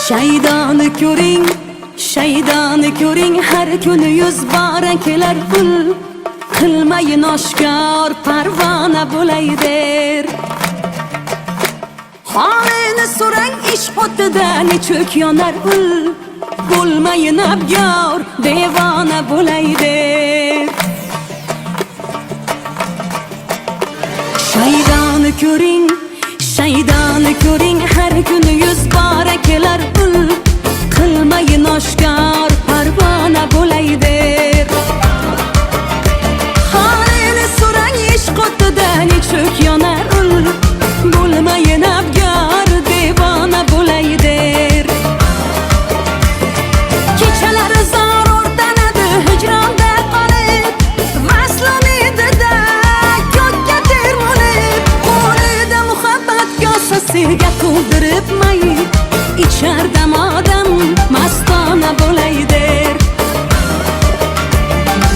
Shaydoni ko'ring, shaydoni ko'ring, har kuni yuz bora kelar pul. Qilmayin oshkor, parvona bo'lay der. Holini so'rang, ish o'tida nechuk yonar ul. Bo'lmayin abgor, devona bo'lay der. Shaydoni ko'ring, shaydoni ko'ring, har kuni yuz bora kelar ul. Qilmayin oshkor, parvona bo'lay der. Holini so'rang, ish o'tida nechuk yonar ul. Bo'lmayin abgor, devona bo'lay der. Kechalari zarur tanadi hijronda qolib, vasl umidida ko'kka termulib, qo'lida muhabbat kosasiga to'ldirib may ichar damodam mastona bo'lay der.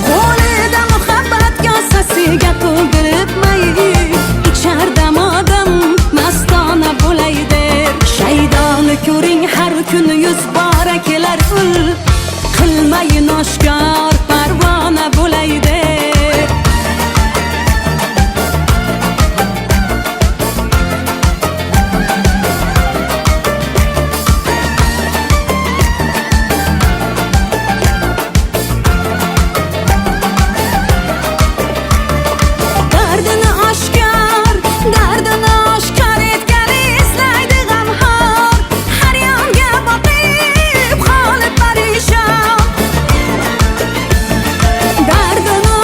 Qo'lida muhabbat kosasiga to'ldirib may ichar damodam mastona bo'lay der. Shaydoni ko'ring, har kuni yuz bora kelar ul. Qilmayin oshkor, parvona bo'lay der. Dardini oshkor, dardini oshkor etgani eslaydi g'amxor. Har yonga boqib holi parishon. Dardini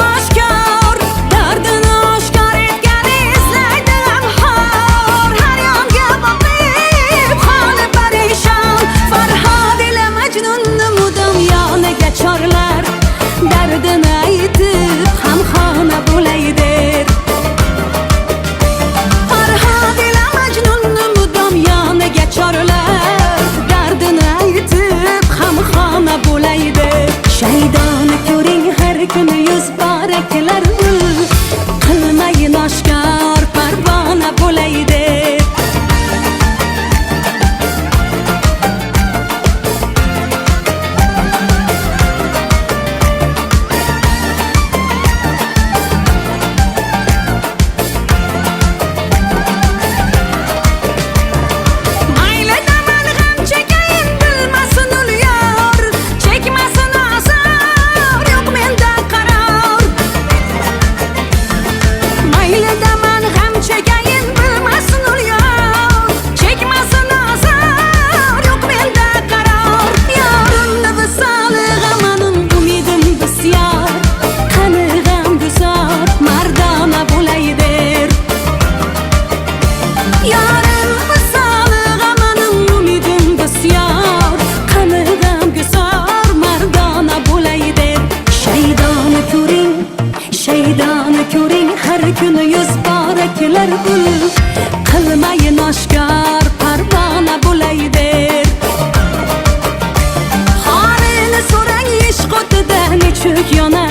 oshkor etgani eslaydi g'amxor. Har yonga boqib holi parishon. Farhod ila Majnunni mudom yoniga chorlar, dardini aytib hamxona bo'lay der. Farhod ila Majnunni mudom yoniga chorlar, dardini aytib hamxona bo'lay der. Shaydoni ko'ring, har kuni yuz bora kelar ul. Qilmayin oshkor, parvona bo'lay der. Mayli daman g'am chekayin, bilmasin ul yor, chekmasin azor, yo'q menda qaror. Mayli daman g'am chekayin, bilmasin ul yor, chekmasin azor, yo'q menda qaror. Yorimni visoli g'amanim, umidim bisyor, qani g'amguzor, mardona bo'lay der. Yorim visoli g'amanim, umidim bisyor, qani g'amguzor, mardona bo'lay der. Shaydoni ko'ring, shaydoni ko'ring, har kuni yuz bora kelar ul. Qilmayin oshkor, parvona bo'lay der. Holini so'rang, ish o'tida nechuk yonar